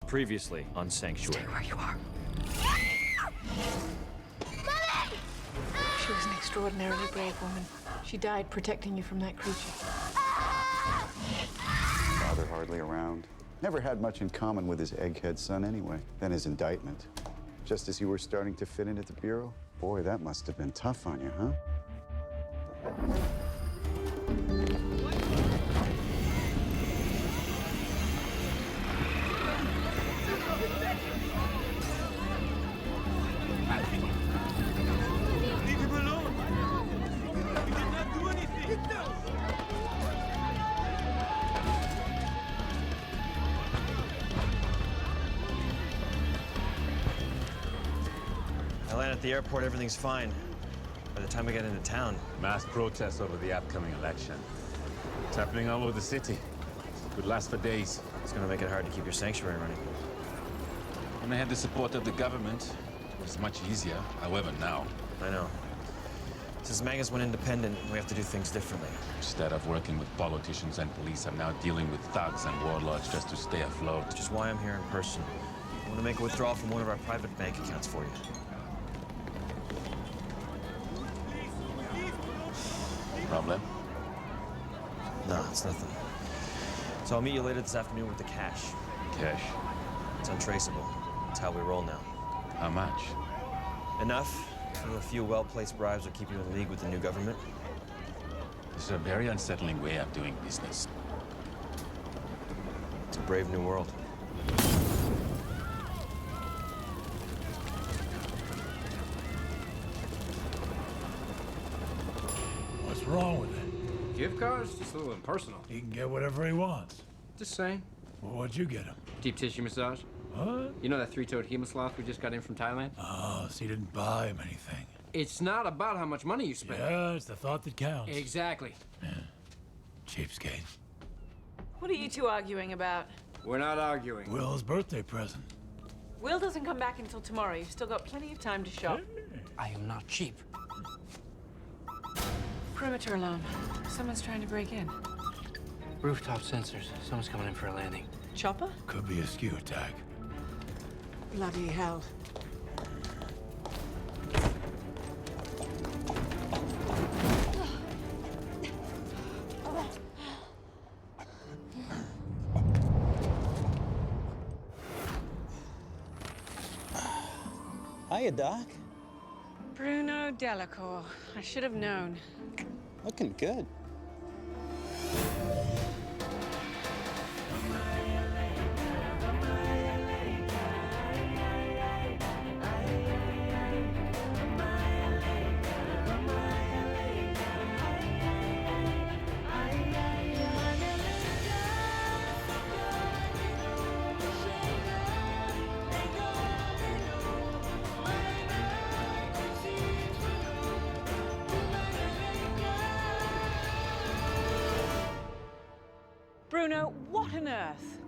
Previously on Sanctuary. Stay where you are. Mommy! She was an extraordinarily brave woman. She died protecting you from that creature. Father hardly around. Never had much in common with his egghead son anyway. Then his indictment. Just as you were starting to fit into the bureau? Boy, that must have been tough on you, huh? Leave him alone! He did not do anything! I land at the airport, everything's fine. By the time we get into town, Mass protests over the upcoming election. It's happening all over the city. Could last for days. it's gonna make it hard to keep your sanctuary running. When I had the support of the government, it was much easier. However, now, I know. Since Magus went independent, we have to do things differently. instead of working with politicians and police, I'm now dealing with thugs and warlords just to stay afloat. Which is why I'm here in person. I want to make a withdrawal from one of our private bank accounts for you. Problem? No, it's nothing. So I'll meet you later this afternoon with the cash. Cash. It's untraceable. It's how we roll now. How much? Enough for a few well-placed bribes will keep you in league with the new government. This is a very unsettling way of doing business. It's a brave new world. What's wrong with it? Gift cards? Just a little impersonal. He can get whatever he wants. Just saying. Well, what'd you get him? Deep tissue massage. What? You know that three-toed hemosloth we just got in from Thailand? Oh, so you didn't buy him anything. It's not about how much money you spend. Yeah, it's the thought that counts. Exactly. Cheapskate. What are you two arguing about? We're not arguing. Will's birthday present. Will doesn't come back until tomorrow. You've still got plenty of time to shop. I am not cheap. Perimeter alarm. Someone's trying to break in. Rooftop sensors. Someone's coming in for a landing. Chopper? Could be a skew attack. Bloody hell. Hiya, Doc. Bruno Delacour. I should have known. Looking good. Bruno, what on earth?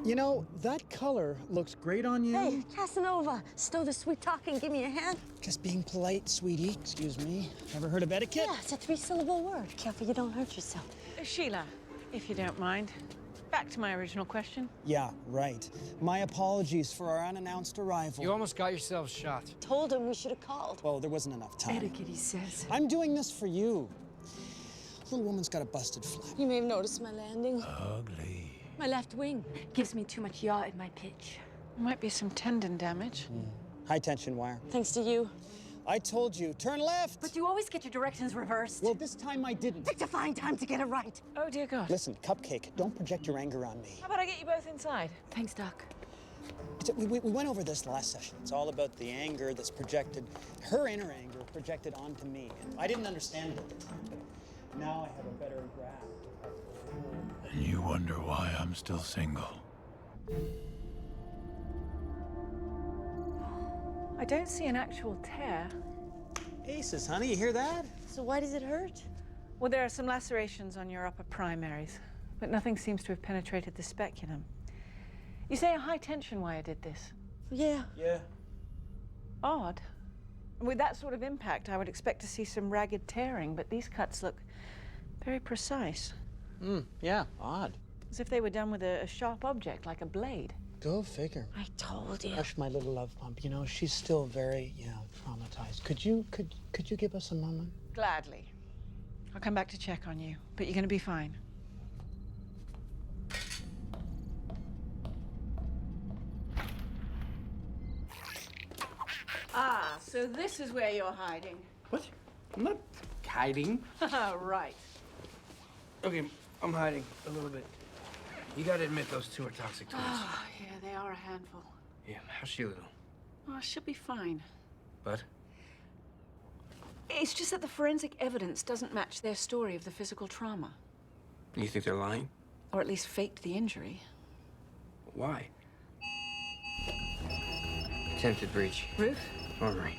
You know, that color looks great on you. Hey, Casanova, stow the sweet talk and give me a hand. Just being polite, sweetie. Excuse me. Ever heard of etiquette? Yeah, it's a three-syllable word. Careful you don't hurt yourself. Sheila, if you don't mind. Back to my original question. Yeah, right. My apologies for our unannounced arrival. You almost got yourself shot. Told him we should have called. Well, there wasn't enough time. Etiquette, he says. I'm doing this for you. Little woman's got a busted flap. You may have noticed my landing. Ugly. My left wing gives me too much yaw in my pitch. Might be some tendon damage. High tension wire. Thanks to you. I told you, turn left. But you always get your directions reversed. Well, this time I didn't. Picked a fine time to get it right. Oh, dear God. Listen, Cupcake, don't project your anger on me. How about I get you both inside? Thanks, Doc. We went over this last session. It's all about the anger that's projected, her inner anger projected onto me. And I didn't understand it at the time, but now I have a better grasp. And you wonder why I'm still single. I don't see an actual tear. Aces, honey, you hear that? So why does it hurt? Well, there are some lacerations on your upper primaries, but nothing seems to have penetrated the speculum. You say a high-tension wire did this? Yeah. Yeah. Odd. With that sort of impact, I would expect to see some ragged tearing, but these cuts look very precise. Yeah, odd. As if they were done with a sharp object, like a blade. Go figure. I told you. Hush, my little love pump. You know, she's still very, traumatized. Could you give us a moment? Gladly. I'll come back to check on you, but you're gonna be fine. Ah, so this is where you're hiding. What? I'm not hiding. Right. Okay, I'm hiding a little bit. You gotta admit those two are toxic twins. Ah, yeah, they are a handful. Yeah, how's Sheila though? Oh, she'll be fine. But? It's just that the forensic evidence doesn't match their story of the physical trauma. You think they're lying? Or at least faked the injury. Why? Attempted breach. Ruth? All right.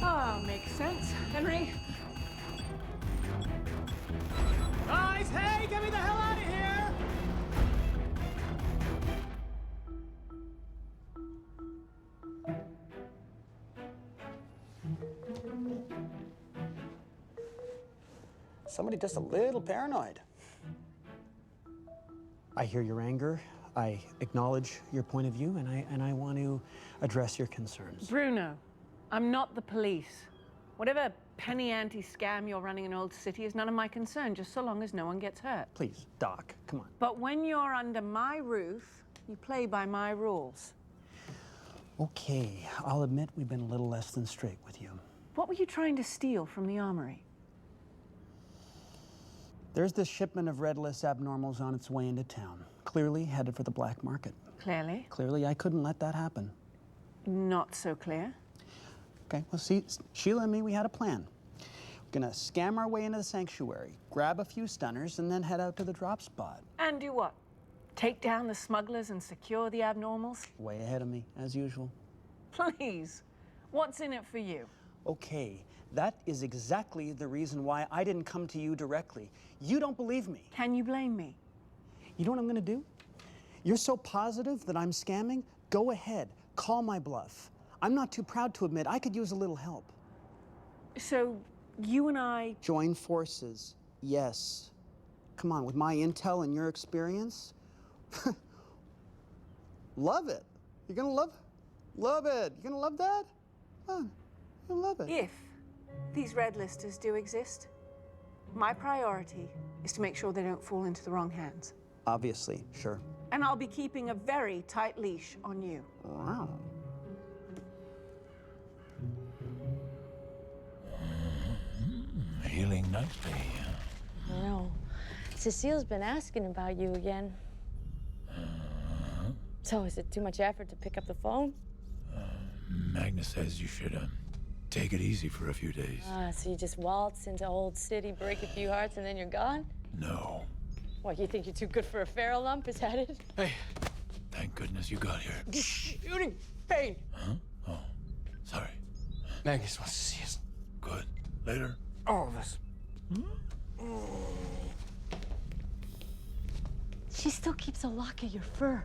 Oh, makes sense. Henry? Guys, hey, get me the hell out of here! Somebody just a little paranoid. I hear your anger. I acknowledge your point of view, and I want to address your concerns. Bruno, I'm not the police. Whatever penny ante scam you're running in Old City is none of my concern, just so long as no one gets hurt. Please, Doc, come on. But when you're under my roof, you play by my rules. Okay, I'll admit we've been a little less than straight with you. What were you trying to steal from the armory? There's this shipment of red list abnormals on its way into town, clearly headed for the black market. Clearly. Clearly, I couldn't let that happen. Not so clear. Okay, well, see, Sheila and me, we had a plan. We're gonna scam our way into the sanctuary, grab a few stunners, and then head out to the drop spot. And do what? Take down the smugglers and secure the abnormals? Way ahead of me, as usual. Please. What's in it for you? Okay, that is exactly the reason why I didn't come to you directly. You don't believe me. Can you blame me? You know what I'm gonna do? You're so positive that I'm scamming? Go ahead, call my bluff. I'm not too proud to admit I could use a little help. So, you and I... Join forces, yes. Come on, with my intel and your experience, love it. You're gonna love it. You're gonna love that? Huh, you'll love it. If these red listers do exist, my priority is to make sure they don't fall into the wrong hands. Obviously, sure. And I'll be keeping a very tight leash on you. Wow. Healing nicely. I know. Cecile's been asking about you again. So is it too much effort to pick up the phone? Magnus says you should take it easy for a few days. So you just waltz into Old City, break a few hearts, and then you're gone? No. What, you think you're too good for a feral lump? Is that it? Hey. Thank goodness you got here. Shooting pain. Huh? Oh, sorry. Magnus wants to see us. Good. Later. All of us. She still keeps a lock of your fur.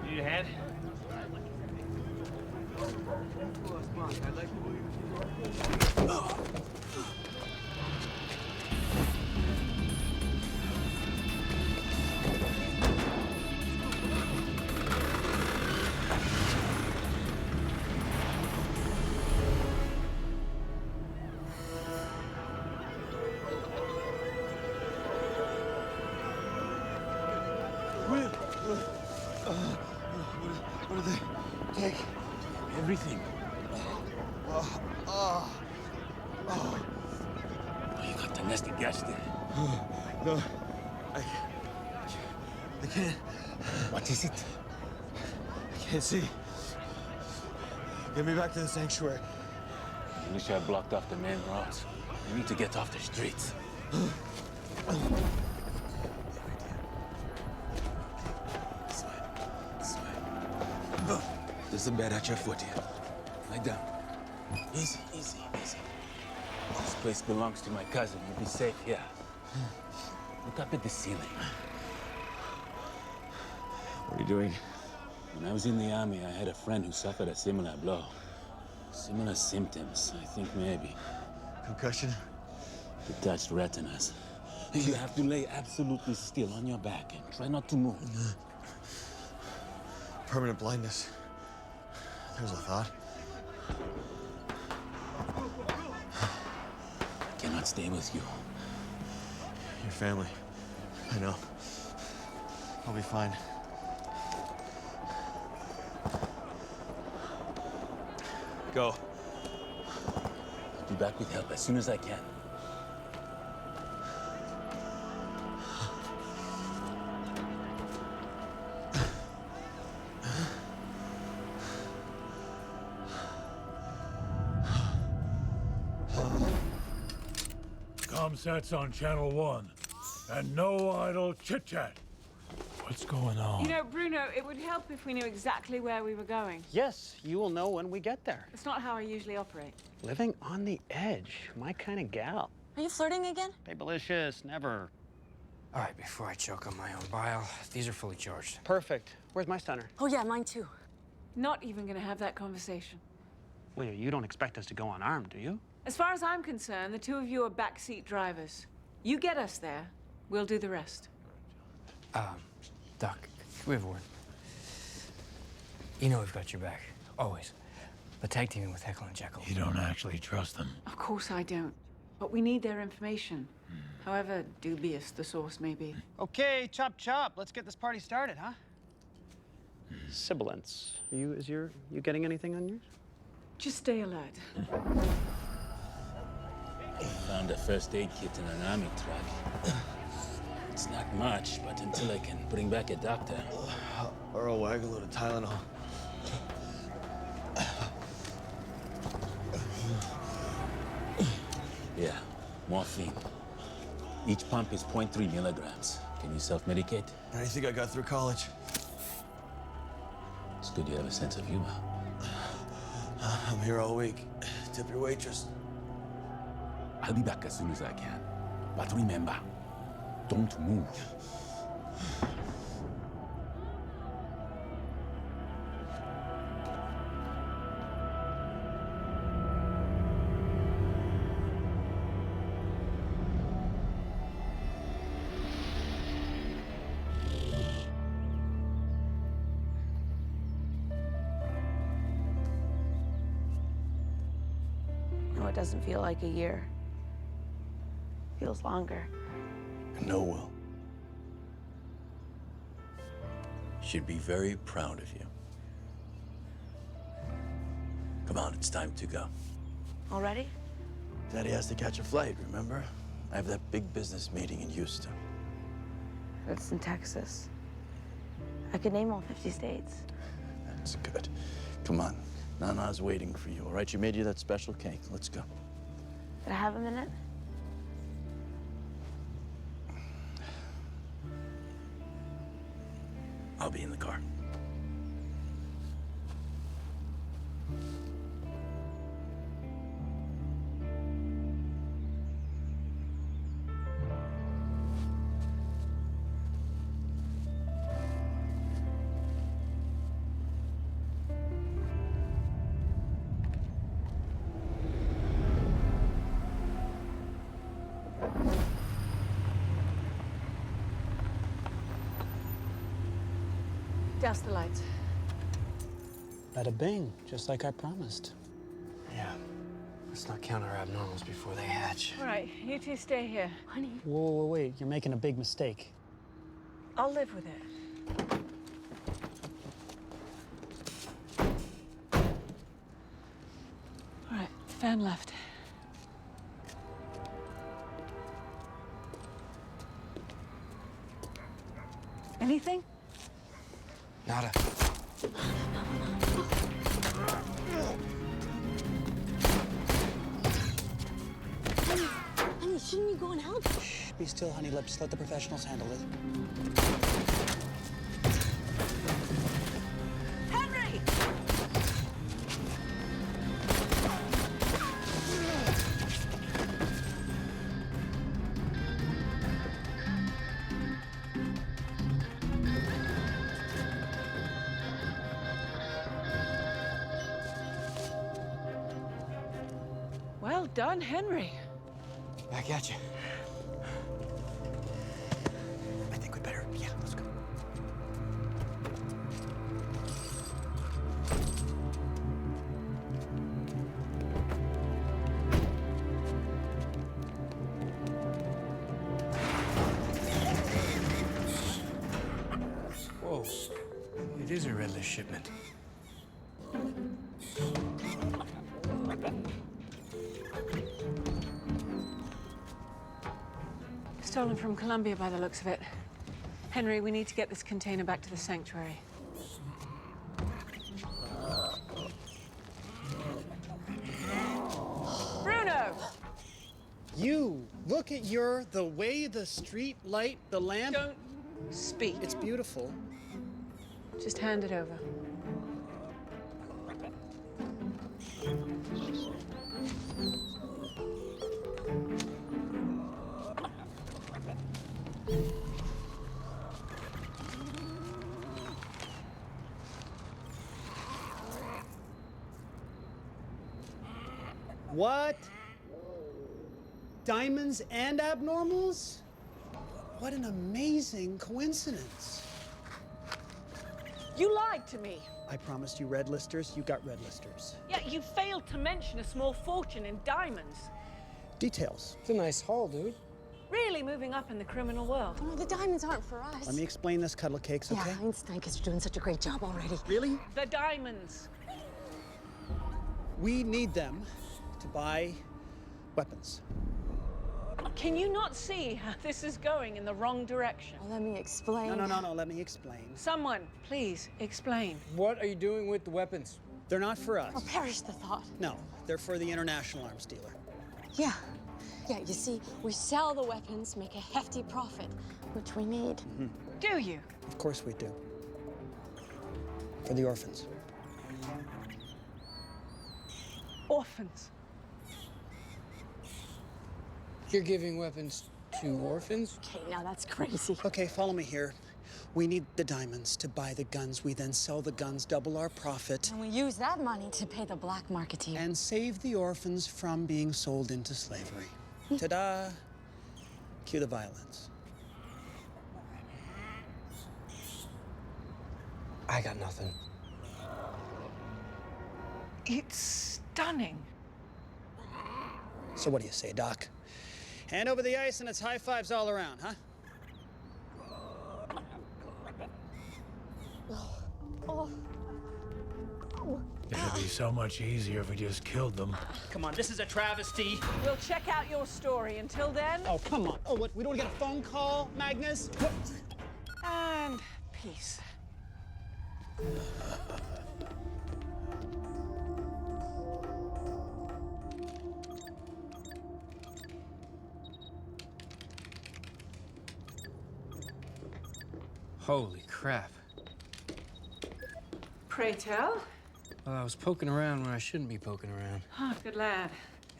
Need a hand? What do they take? Everything. You got the nasty gas there. No, I can't. What is it? I can't see. Get me back to the sanctuary. At least I blocked off the main roads. We need to get off the streets. There's a bed at your foot here. Lie down. Easy, easy, easy. This place belongs to my cousin. You'll be safe here. Look up at the ceiling. What are you doing? When I was in the army, I had a friend who suffered a similar blow. Similar symptoms, I think maybe. Concussion? Detached retinas. You have to lay absolutely still on your back and try not to move. Permanent blindness. There's a thought. I cannot stay with you. Your family. I know. I'll be fine. Go. I'll be back with help as soon as I can. Comsat's on Channel 1. And no idle chit-chat. What's going on? You know, Bruno, it would help if we knew exactly where we were going. Yes, you will know when we get there. It's not how I usually operate. Living on the edge, my kind of gal. Are you flirting again? Babylicious, never. All right, before I choke on my own bile, these are fully charged. Perfect. Where's my stunner? Oh, yeah, mine too. Not even gonna have that conversation. Well, you don't expect us to go unarmed, do you? As far as I'm concerned, the two of you are backseat drivers. You get us there, we'll do the rest. Doc, can we have a word? You know we've got your back, always. But tag teaming with Heckle and Jekyll. You don't actually trust them. Of course I don't. But we need their information. However dubious the source may be. Okay, chop chop. Let's get this party started, huh? Sibilance. You getting anything on yours? Just stay alert. Found a first aid kit in an army truck. It's not much, but until I can bring back a doctor. Or a wag a load of Tylenol. Yeah, morphine. Each pump is 0.3 milligrams. Can you self-medicate? How do you think I got through college? It's good you have a sense of humor. I'm here all week. Tip your waitress. I'll be back as soon as I can. But remember, don't move. No, it doesn't feel like a year. Feels longer. I know, Will. She'd be very proud of you. Come on, it's time to go. Already? Daddy has to catch a flight, remember? I have that big business meeting in Houston. It's in Texas. I could name all 50 states. That's good. Come on. Nana's waiting for you, all right? She made you that special cake. Let's go. Could I have a minute? I'll be in the car. Douse the lights. Bada bing, just like I promised. Yeah. Let's not count our abnormals before they hatch. All right, you two stay here. Honey. Whoa, wait, you're making a big mistake. I'll live with it. All right, fan left. Anything? Nada. Henry, shouldn't you go and help? Shh, be still, honey lips. Let the professionals handle it. Henry! Well done, Henry. Back at you. I think we better. Yeah, let's go. Whoa. It is a red list shipment. Stolen from Colombia by the looks of it. Henry, we need to get this container back to the sanctuary. Bruno! You, look at the way the street light, the lamp. Don't speak. It's beautiful. Just hand it over. What? Diamonds and abnormals? What an amazing coincidence. You lied to me. I promised you red listers, you got red listers. Yeah, you failed to mention a small fortune in diamonds. Details. It's a nice haul, dude. Really moving up in the criminal world. Oh, the diamonds aren't for us. Let me explain this, Cuddle Cakes, okay? Yeah, Einstein, because you're doing such a great job already. Really? The diamonds. We need them to buy weapons. Can you not see how this is going in the wrong direction? Well, let me explain. No, let me explain. Someone, please, explain. What are you doing with the weapons? They're not for us. Oh, perish the thought. No, they're for the international arms dealer. Yeah. Yeah, you see, we sell the weapons, make a hefty profit, which we need. Do you? Of course we do. For the orphans. Orphans. You're giving weapons to orphans? Okay, now that's crazy. Okay, follow me here. We need the diamonds to buy the guns. We then sell the guns, double our profit, And we use that money to pay the black marketeer. and save the orphans from being sold into slavery. Ta-da! Cue the violence. I got nothing. It's stunning. So what do you say, Doc? Hand over the ice and it's high fives all around, huh? It'd be so much easier if we just killed them. Come on, this is a travesty. We'll check out your story. Until then, Oh, come on. Oh, what? We don't get a phone call, Magnus? What? and peace. Holy crap. Pray tell. Well, I was poking around when I shouldn't be poking around. Ah, good lad.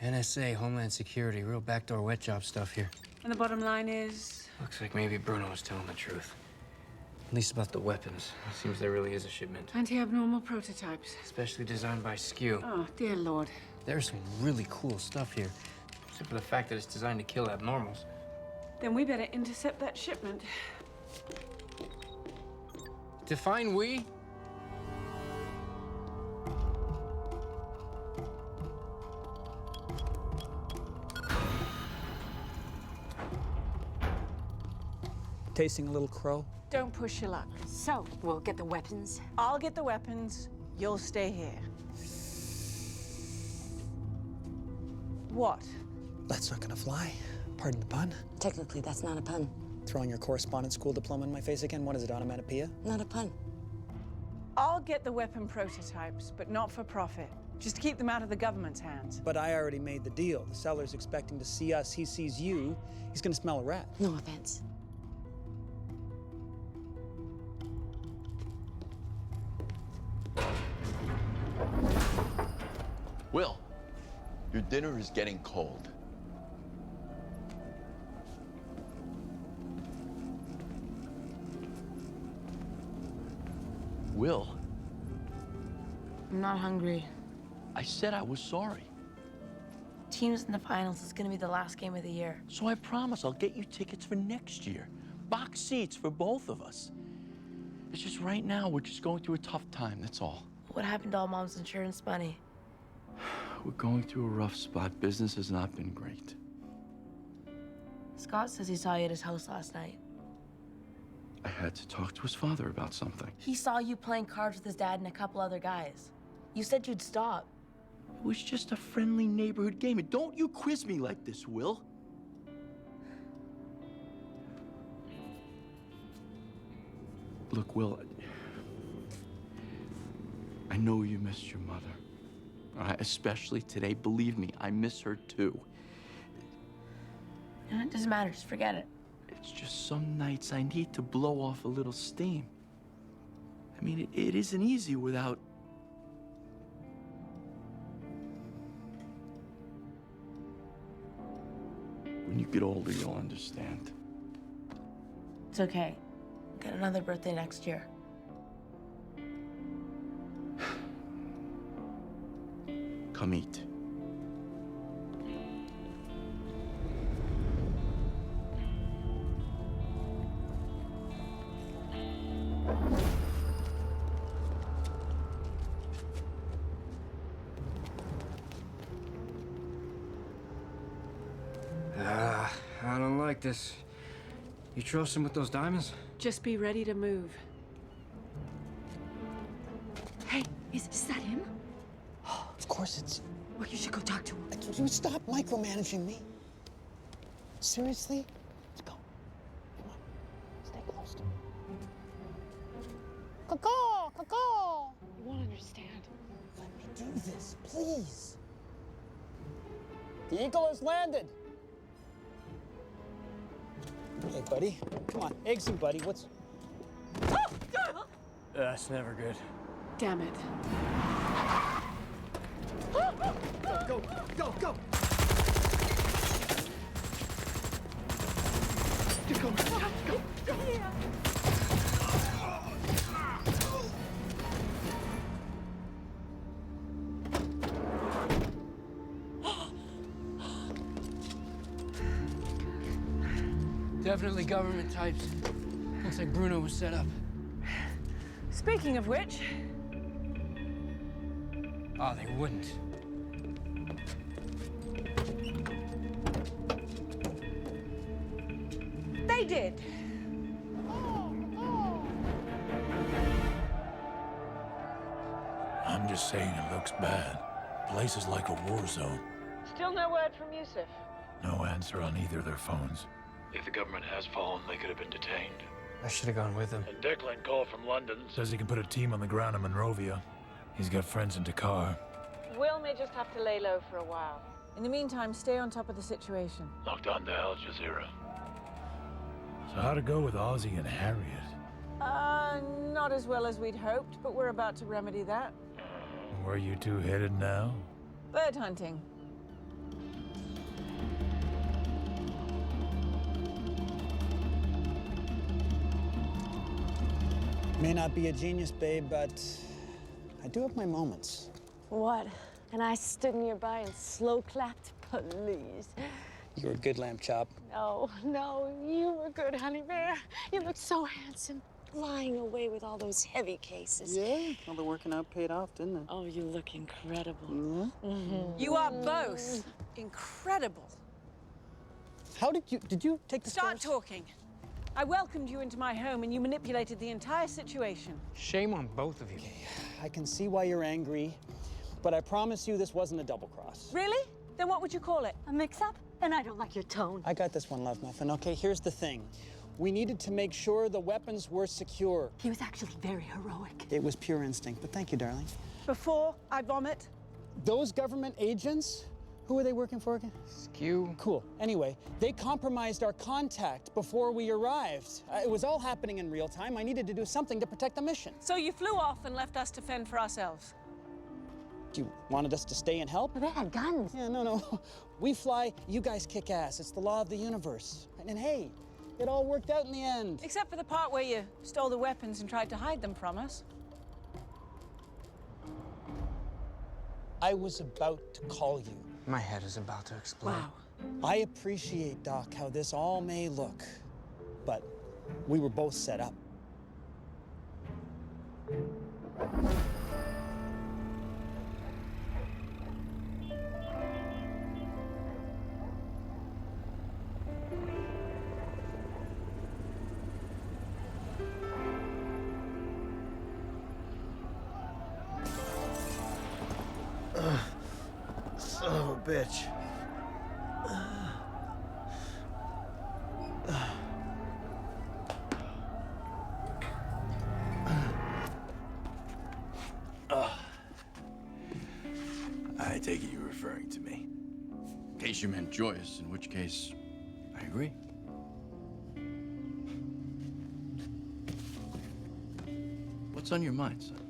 NSA, Homeland Security, real backdoor wet job stuff here. And the bottom line is, Looks like maybe Bruno was telling the truth. At least about the weapons. It seems there really is a shipment. anti-abnormal prototypes. Especially designed by Skew. Oh, dear Lord. There's some really cool stuff here. Except for the fact that it's designed to kill abnormals. Then we better intercept that shipment. Define we? Tasting a little crow? Don't push your luck. So, we'll get the weapons. I'll get the weapons. You'll stay here. What? That's not gonna fly. Pardon the pun. Technically, that's not a pun. Throwing your correspondence school diploma in my face again? What is it, onomatopoeia? Not a pun. I'll get the weapon prototypes, but not for profit. just to keep them out of the government's hands. But I already made the deal. The seller's expecting to see us. He sees you. He's gonna smell a rat. No offense. Will, your dinner is getting cold. Will, I'm not hungry. I said I was sorry. Team's in the finals. It's gonna be the last game of the year. So I promise I'll get you tickets for next year. Box seats for both of us. It's just right now, we're just going through a tough time, that's all. What happened to all Mom's insurance money? We're going through a rough spot. Business has not been great. Scott says he saw you at his house last night. I had to talk to his father about something. He saw you playing cards with his dad and a couple other guys. You said you'd stop. It was just a friendly neighborhood game. And don't you quiz me like this, Will. Look, Will, I know you missed your mother. All right, especially today. Believe me, I miss her too. It doesn't matter. Just forget it. It's just some nights I need to blow off a little steam. I mean, it isn't easy without... When you get older, you'll understand. It's okay. Get another birthday next year. Come eat. I don't like this. You trust him with those diamonds? Just be ready to move. Hey, is that him? Of course it's... Well, you should go talk to him. You stop micromanaging me. Seriously? Let's go. Come on. Stay close to me. Caw-caw! Caw-caw! You won't understand. Let me do this, please. The eagle has landed. Hey, buddy. Come on, Eggsy, buddy. What's... That's never good. Damn it. Go, go, go! Definitely government types. Looks like Bruno was set up. Speaking of which, Oh, they wouldn't. they did. I'm just saying it looks bad. Place is like a war zone. Still no word from Yusuf. No answer on either of their phones. If the government has fallen, they could have been detained. I should have gone with him. And Declan called from London. Says he can put a team on the ground in Monrovia. He's got friends in Dakar. Will may just have to lay low for a while. In the meantime, stay on top of the situation. Locked on to Al Jazeera. So how'd it go with Ozzy and Harriet? Not as well as we'd hoped, but we're about to remedy that. Where are you two headed now? Bird hunting. May not be a genius, babe, but I do have my moments. What? And I stood nearby and slow clapped, please. You were a good lamb chop. No, no, you were good, honey bear. You looked so handsome, flying away with all those heavy cases. Yeah, all the working out paid off, didn't it? Oh, you look incredible. Mm-hmm. You are both incredible. How did you take the Start stars? talking. I welcomed you into my home and you manipulated the entire situation. Shame on both of you. I can see why you're angry, but I promise you this wasn't a double cross. Really? Then what would you call it? A mix-up? And I don't like your tone. I got this one, Love Muffin. Okay, here's the thing. We needed to make sure the weapons were secure. He was actually very heroic. It was pure instinct, but thank you, darling. Before I vomit, Those government agents, who are they working for again? Skew. Cool. Anyway, they compromised our contact before we arrived. It was all happening in real time. I needed to do something to protect the mission. So you flew off and left us to fend for ourselves? You wanted us to stay and help? But they had guns. Yeah, no. We fly, you guys kick ass. It's the law of the universe. And hey, it all worked out in the end. Except for the part where you stole the weapons and tried to hide them from us. I was about to call you. My head is about to explode. Wow. I appreciate, Doc, how this all may look, but we were both set up. Son of a bitch. I take it you're referring to me. In case you meant Joyce, in which case, I agree. What's on your mind, son?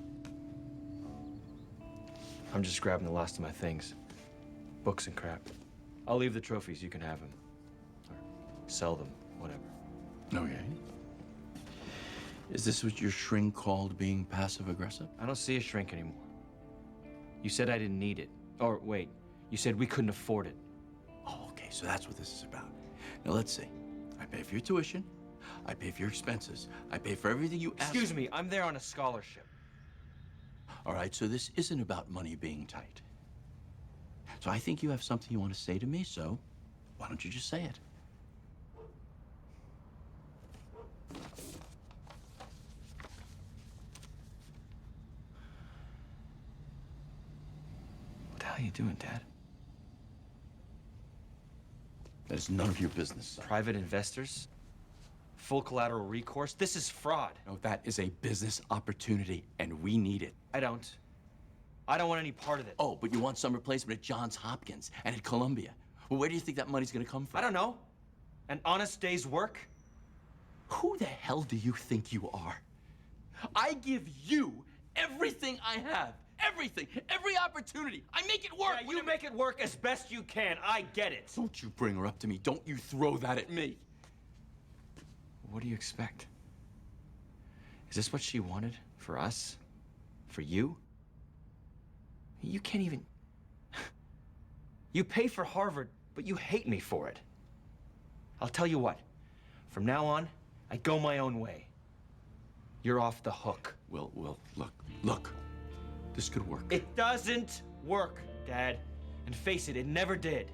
I'm just grabbing the last of my things. Books and crap. I'll leave the trophies, you can have them. Or sell them, whatever. Okay. Is this what your shrink called being passive-aggressive? I don't see a shrink anymore. You said I didn't need it. Or wait, you said we couldn't afford it. Oh, okay, so that's what this is about. Now, let's see. I pay for your tuition. I pay for your expenses. I pay for everything you ask. Excuse me, I'm there on a scholarship. All right, so this isn't about money being tight. So I think you have something you want to say to me, so why don't you just say it? What the hell are you doing, Dad? That is none of your business, son. Private investors? Full collateral recourse? This is fraud. No, that is a business opportunity, and we need it. I don't want any part of it. Oh, but you want some replacement at Johns Hopkins and at Columbia. Well, where do you think that money's gonna come from? I don't know. An honest day's work? Who the hell do you think you are? I give you everything I have. Everything. Every opportunity. I make it work. Yeah, you make it work as best you can. I get it. Don't you bring her up to me. Don't you throw that at me. What do you expect? Is this what she wanted? For us? For you? You can't even... You pay for Harvard, but you hate me for it. I'll tell you what. From now on, I go my own way. You're off the hook. Well, look. This could work. It doesn't work, Dad. And face it, it never did.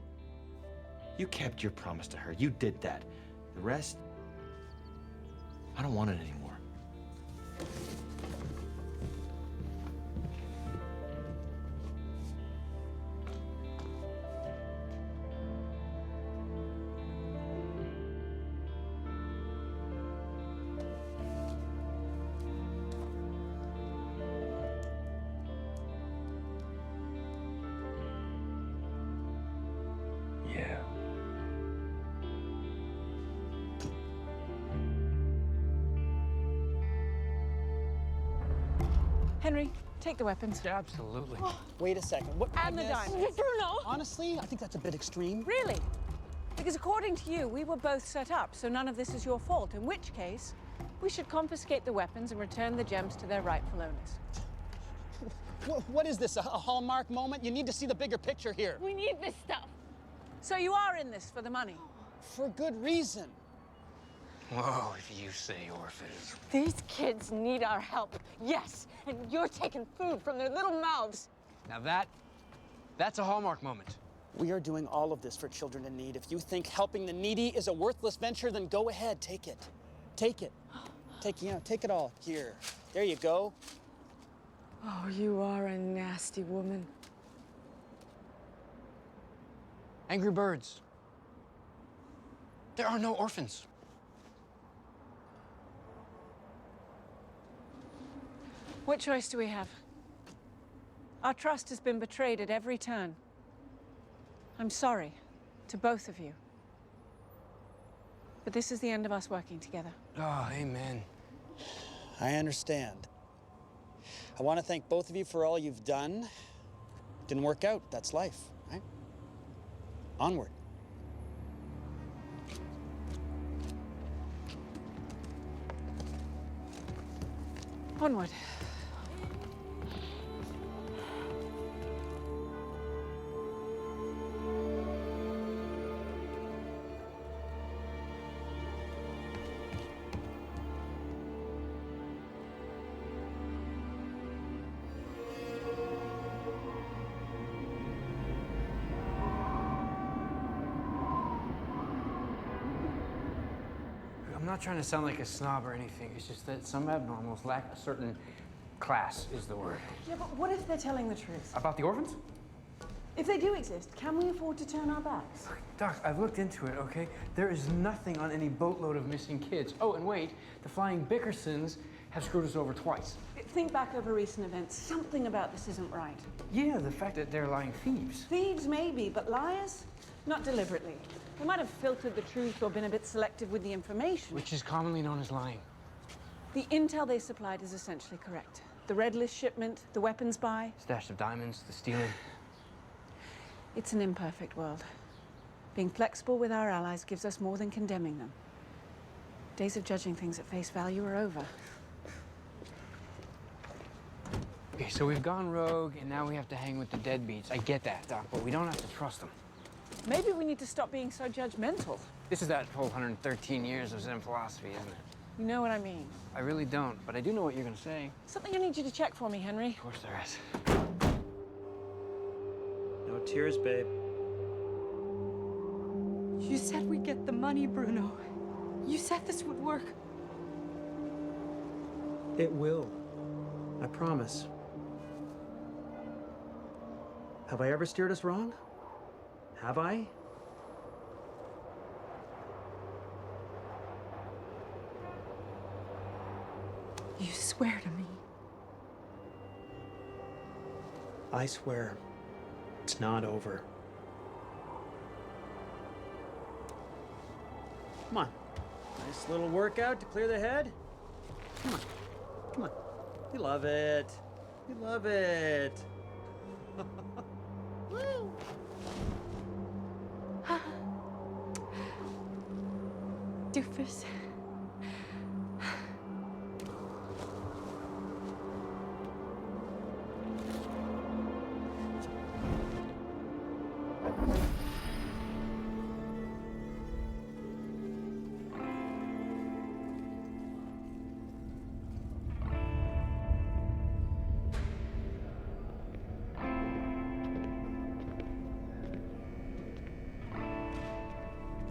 You kept your promise to her. You did that. The rest, I don't want it anymore. Yeah. Henry, take the weapons. Absolutely. Wait a second. What? And the Agnes? diamonds. Bruno! Honestly, I think that's a bit extreme. Really? Because according to you, we were both set up, so none of this is your fault. In which case, we should confiscate the weapons and return the gems to their rightful owners. What is this, a Hallmark moment? You need to see the bigger picture here. We need this stuff. So you are in this for the money? For good reason. Whoa, if you say orphans. These kids need our help. Yes, and you're taking food from their little mouths. Now that's a Hallmark moment. We are doing all of this for children in need. If you think helping the needy is a worthless venture, then go ahead, take it. Take it. Take it all. Here. There you go. Oh, you are a nasty woman. Angry birds. There are no orphans. What choice do we have? Our trust has been betrayed at every turn. I'm sorry to both of you. But this is the end of us working together. Oh, amen. I understand. I want to thank both of you for all you've done. Didn't work out. That's life, right? Onward. Onward. I'm not trying to sound like a snob or anything. It's just that some abnormals lack a certain class, is the word. Yeah, but what if they're telling the truth? About the orphans? If they do exist, can we afford to turn our backs? Doc, I've looked into it, okay? There is nothing on any boatload of missing kids. Oh, and wait, the Flying Bickersons have screwed us over twice. Think back over recent events. Something about this isn't right. Yeah, the fact that they're lying thieves. Thieves, maybe, but liars? Not deliberately. They might have filtered the truth or been a bit selective with the information. Which is commonly known as lying. The intel they supplied is essentially correct. The Red List shipment, the weapons buy. Stash of diamonds, the stealing. It's an imperfect world. Being flexible with our allies gives us more than condemning them. Days of judging things at face value are over. Okay, so we've gone rogue, and now we have to hang with the deadbeats. I get that, Doc, but we don't have to trust them. Maybe we need to stop being so judgmental. This is that whole 113 years of Zen philosophy, isn't it? You know what I mean. I really don't, but I do know what you're gonna say. Something I need you to check for me, Henry. Of course there is. No tears, babe. You said we'd get the money, Bruno. You said this would work. It will. I promise. Have I ever steered us wrong? Have I? You swear to me. I swear, it's not over. Come on. Nice little workout to clear the head. Come on. Come on. You love it. You love it. Woo! Doofus.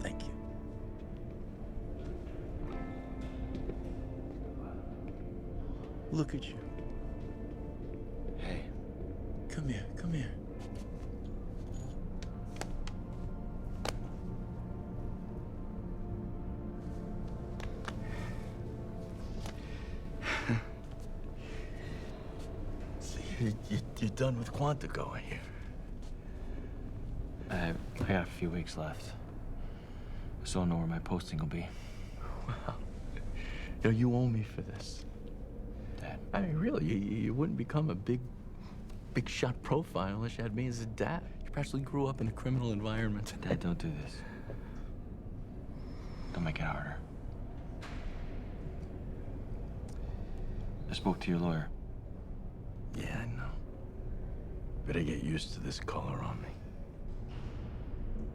Thank you. Look at you. Hey. Come here, come here. So you're done with Quantico, I hear. I got a few weeks left. I still don't know where my posting will be. Wow. You know, you owe me for this. Dad. I mean, really, you wouldn't become a big shot profile unless you had me as a dad. You practically grew up in a criminal environment. Dad, don't do this. Don't make it harder. I spoke to your lawyer. Yeah, I know. Better get used to this color on me.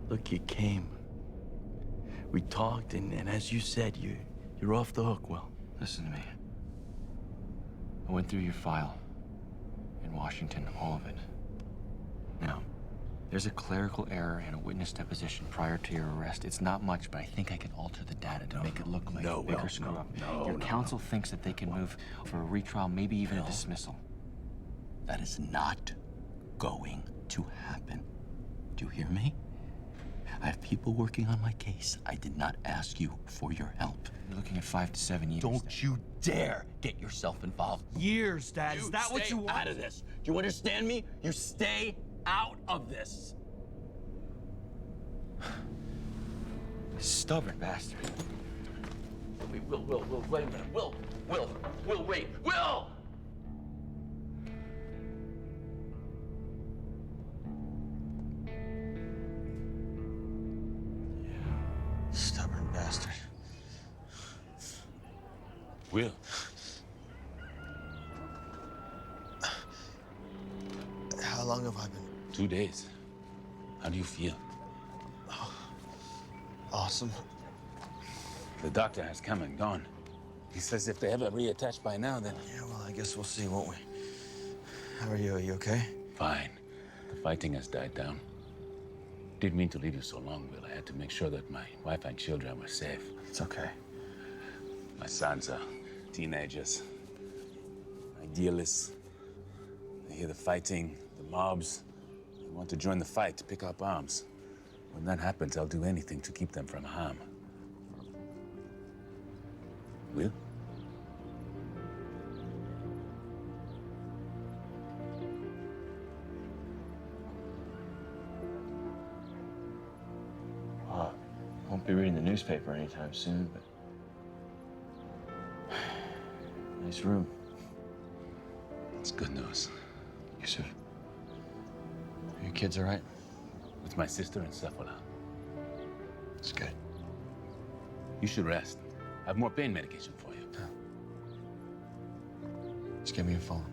Look, you came. We talked, and as you said, you're off the hook, Will. Listen to me. I went through your file in Washington, all of it. Now, there's a clerical error in a witness deposition prior to your arrest. It's not much, but I think I can alter the data to make it look like a bigger screw-up. Your counsel thinks that they can move for a retrial, maybe even a dismissal. That is not going to happen. Do you hear me? I have people working on my case. I did not ask you for your help. You're looking at 5 to 7 years. Don't you dare get yourself involved. Years, Dad. Is that what stay you want? out of this. Do you understand me? You stay out of this. Stubborn bastard. Wait, Will, wait a minute. Will, wait. Will! Stubborn bastard. Will. How long have I been? 2 days. How do you feel? Awesome. The doctor has come and gone. He says if they haven't reattached by now, then... Yeah, well, I guess we'll see, won't we? How are you? Are you okay? Fine. The fighting has died down. Didn't mean to leave you so long, Will. I had to make sure that my wife and children were safe. It's okay. My sons are teenagers, idealists. They hear the fighting, the mobs. They want to join the fight, to pick up arms. When that happens, I'll do anything to keep them from harm. Will? Won't be reading the newspaper anytime soon, but... Nice room. It's good news. Yusuf, are your kids all right? With my sister in Safwala. It's good. You should rest. I have more pain medication for you. Just give me a phone.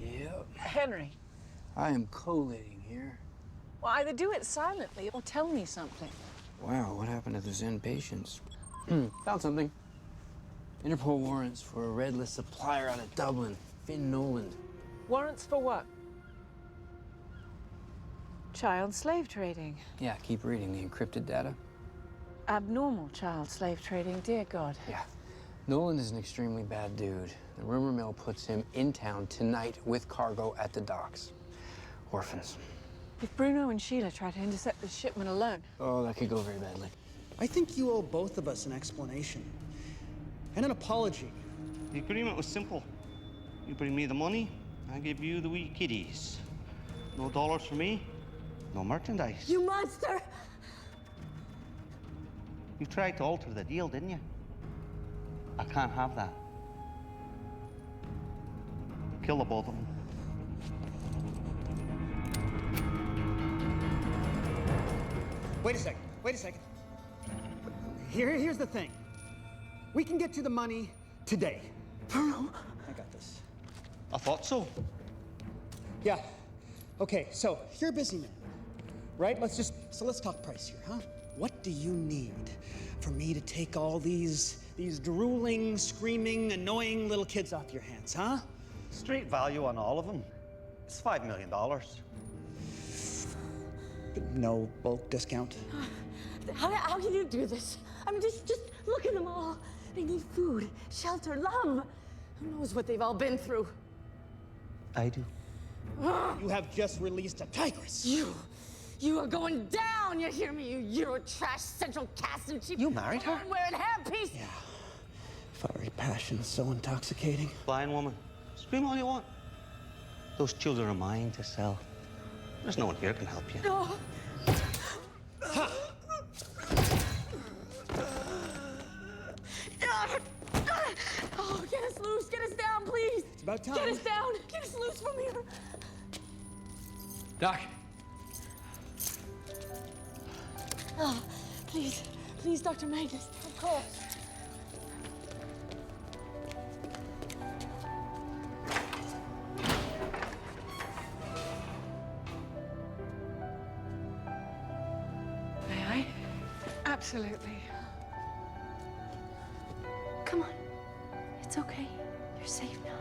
Yep. Henry, I am collating here. well, either do it silently or tell me something. Wow, what happened to the Zen patients? Found something. Interpol warrants for a red list supplier out of Dublin, Finn Noland. Warrants for what? Child slave trading. Yeah, keep reading the encrypted data. Abnormal child slave trading, dear God. Yeah. Noland is an extremely bad dude. The rumor mill puts him in town tonight with cargo at the docks. Orphans. If Bruno and Sheila try to intercept this shipment alone. Oh, that could go very badly. I think you owe both of us an explanation and an apology. The agreement was simple. You bring me the money, I give you the wee kiddies. No dollars for me, no merchandise. You monster! You tried to alter the deal, didn't you? I can't have that. Kill the both of them. Wait a second. Here's the thing. We can get to the money today. Bruno. I got this. I thought so. Yeah. Okay, so you're a busy man, right? Let's talk price here, huh? What do you need for me to take all these drooling, screaming, annoying little kids off your hands, huh? Straight value on all of them. It's $5 million. No bulk discount. How can you do this? I mean, just look at them all. They need food, shelter, love. Who knows what they've all been through? I do. You have just released a tigress. You are going down, you hear me, you Euro trash central cast and cheap. You married her? Wearing hairpiece. Yeah. Fiery passion, so intoxicating. Blind woman, scream all you want. Those children are mine to sell. There's no one here can help you. No. Ha! Oh, get us loose, get us down, please. It's about time. Get us down, get us loose from here. Doc. Oh, please, Dr. Magnus, of course. May I? Absolutely. Come on. It's okay. You're safe now.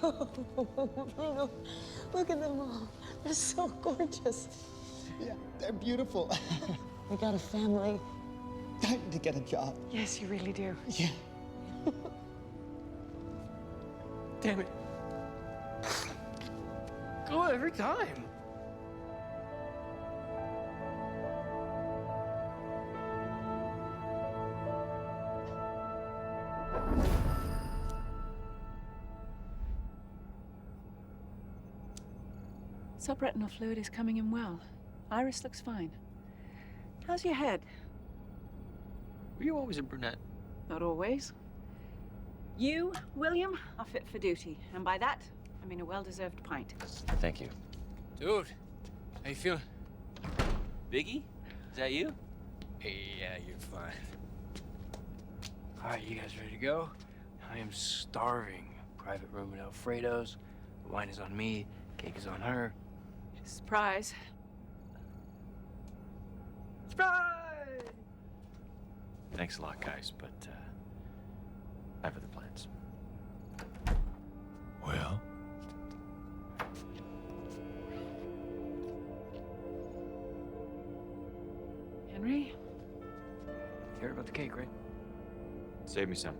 Bruno, look at them all. They're so gorgeous. Yeah, they're beautiful. We got a family. I need to get a job. Yes, you really do. Yeah. Damn it. Go every time. Subretinal fluid is coming in well. Iris looks fine. How's your head? Were you always a brunette? Not always. You, William, are fit for duty. And by that, I mean a well-deserved pint. Thank you. Dude, how you feeling? Biggie? Is that you? Yeah, you're fine. All right, you guys ready to go? I am starving. Private room at Alfredo's. The wine is on me. Cake is on her. Surprise. Surprise! Thanks a lot, guys, but I have other plans. Well? Henry? You heard about the cake, right? Save me some.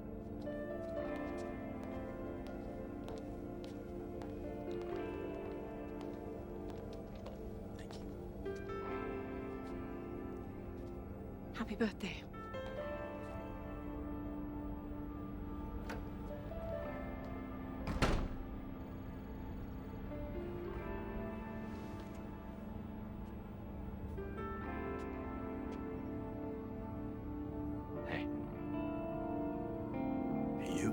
Happy birthday. Hey. Hey, you.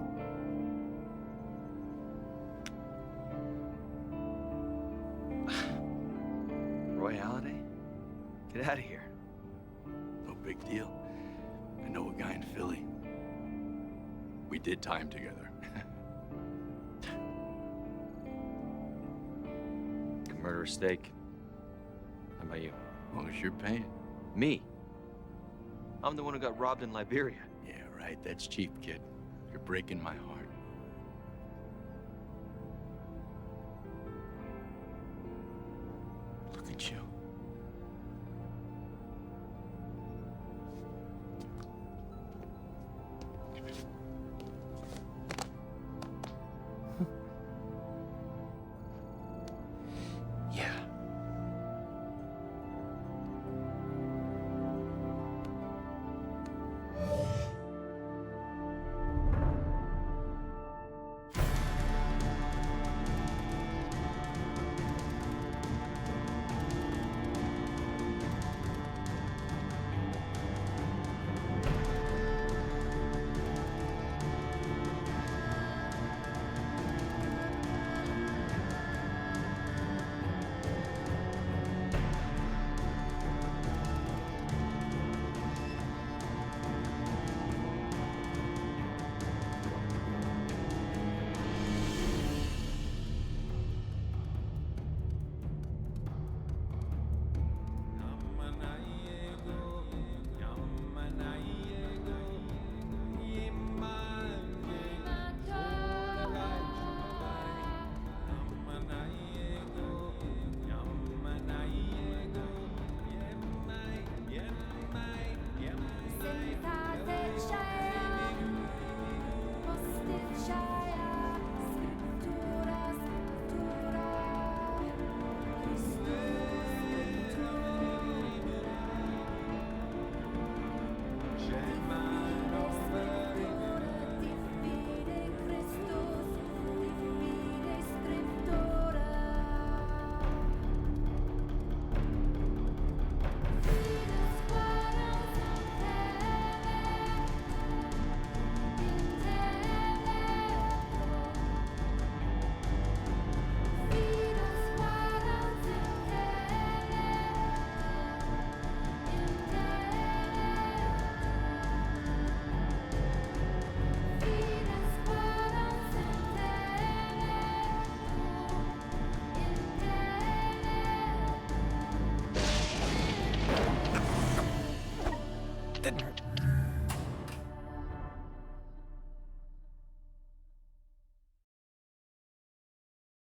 Roy Halladay? Get out of here. No big deal. I know a guy in Philly. We did time together. Can murder a steak. How about you? As long as you're paying. Me? I'm the one who got robbed in Liberia. Yeah, right. That's cheap, kid. You're breaking my heart. Look at you.